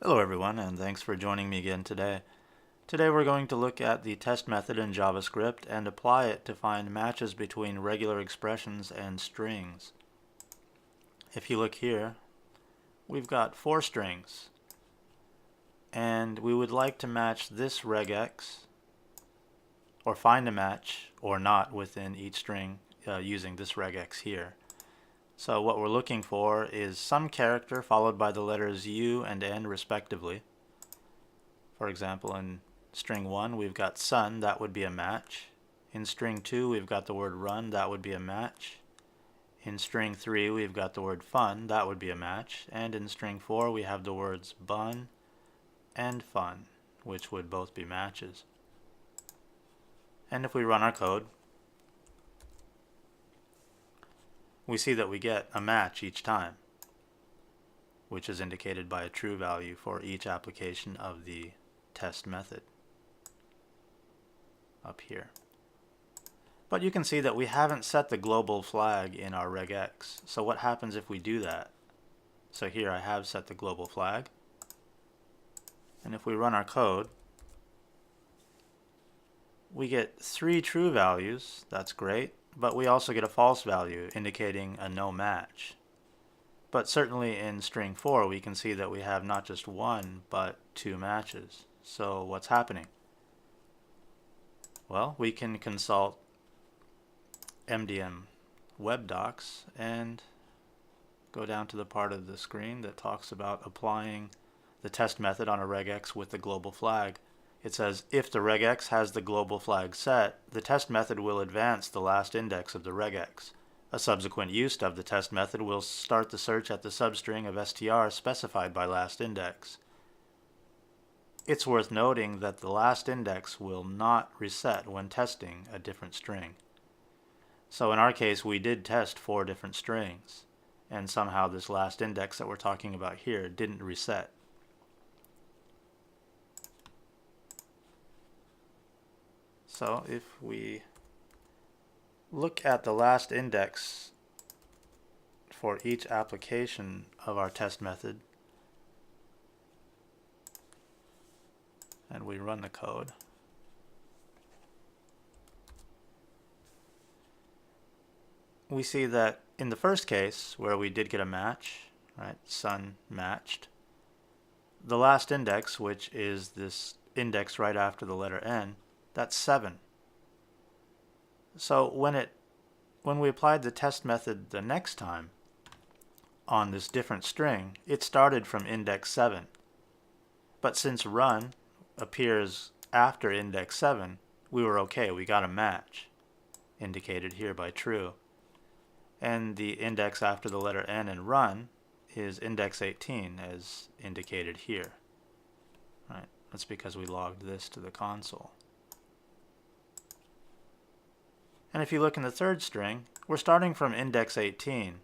Hello everyone, and thanks for joining me again today. Today we're going to look at the test method in JavaScript and apply it to find matches between regular expressions and strings. If you look here, we've got 4 strings, and we would like to match this regex, or find a match or not within each string using this regex here. So what we're looking for is some character followed by the letters U and N respectively. For example, in string 1 we've got sun, that would be a match. In string 2 we've got the word run, that would be a match. In string 3 we've got the word fun, that would be a match. And in string 4 we have the words bun and fun, which would both be matches. And if we run our code, we see that we get a match each time, which is indicated by a true value for each application of the test method up here. But you can see that we haven't set the global flag in our regex. So what happens if we do that? So here I have set the global flag, and if we run our code, we get 3 true values. That's great. But we also get a false value indicating a no match. But certainly in string 4 we can see that we have not just 1 but 2 matches. So what's happening? Well, we can consult MDN web docs and go down to the part of the screen that talks about applying the test method on a regex with the global flag. It says, if the regex has the global flag set, the test method will advance the last index of the regex. A subsequent use of the test method will start the search at the substring of str specified by last index. It's worth noting that the last index will not reset when testing a different string. So in our case, we did test 4 different strings, and somehow this last index that we're talking about here didn't reset. So if we look at the last index for each application of our test method, and we run the code, we see that in the first case, where we did get a match, right, sun matched, the last index, which is this index right after the letter N, that's 7. So when we applied the test method the next time on this different string, it started from index 7. But since run appears after index 7, we were okay. We got a match, indicated here by true. And the index after the letter N in run is index 18, as indicated here. Right? That's because we logged this to the console. And if you look in the third string, we're starting from index 18.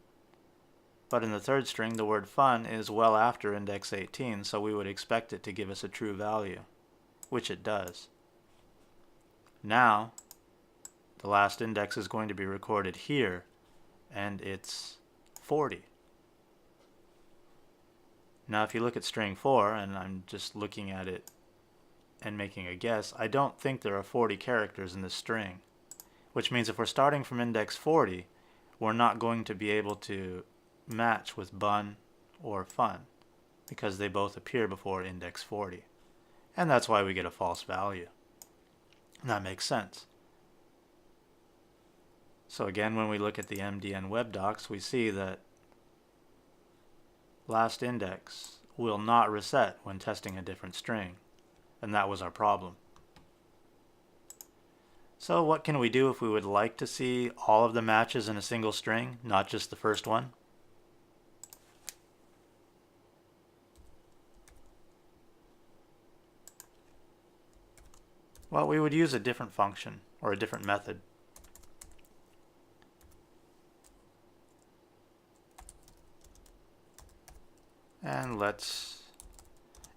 But in the third string, the word fun is well after index 18, so we would expect it to give us a true value, which it does. Now, the last index is going to be recorded here, and it's 40. Now, if you look at string 4, and I'm just looking at it and making a guess, I don't think there are 40 characters in this string. Which means if we're starting from index 40, we're not going to be able to match with bun or fun, because they both appear before index 40. And that's why we get a false value. And that makes sense. So again, when we look at the MDN web docs, we see that last index will not reset when testing a different string. And that was our problem. So what can we do if we would like to see all of the matches in a single string, not just the first one? Well, we would use a different function or a different method. And let's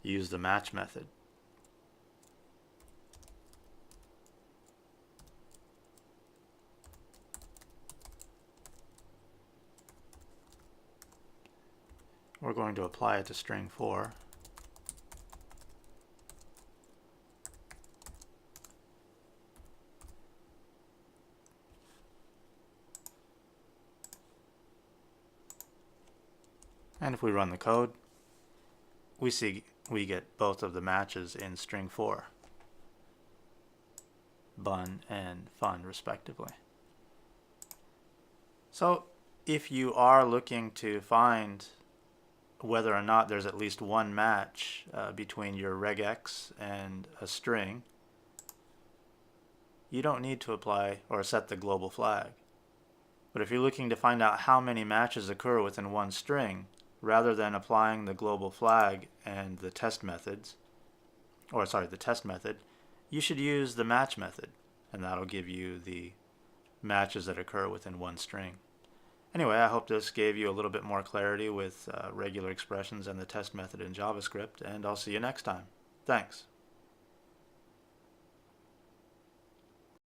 use the match method. We're going to apply it to string 4. And if we run the code, we get both of the matches in string 4, bun and fun respectively. So if you are looking to find whether or not there's at least one match between your regex and a string, you don't need to apply or set the global flag. But if you're looking to find out how many matches occur within one string, rather than applying the global flag and the test methods, the test method, you should use the match method, and that'll give you the matches that occur within one string. Anyway, I hope this gave you a little bit more clarity with regular expressions and the test method in JavaScript, and I'll see you next time. Thanks.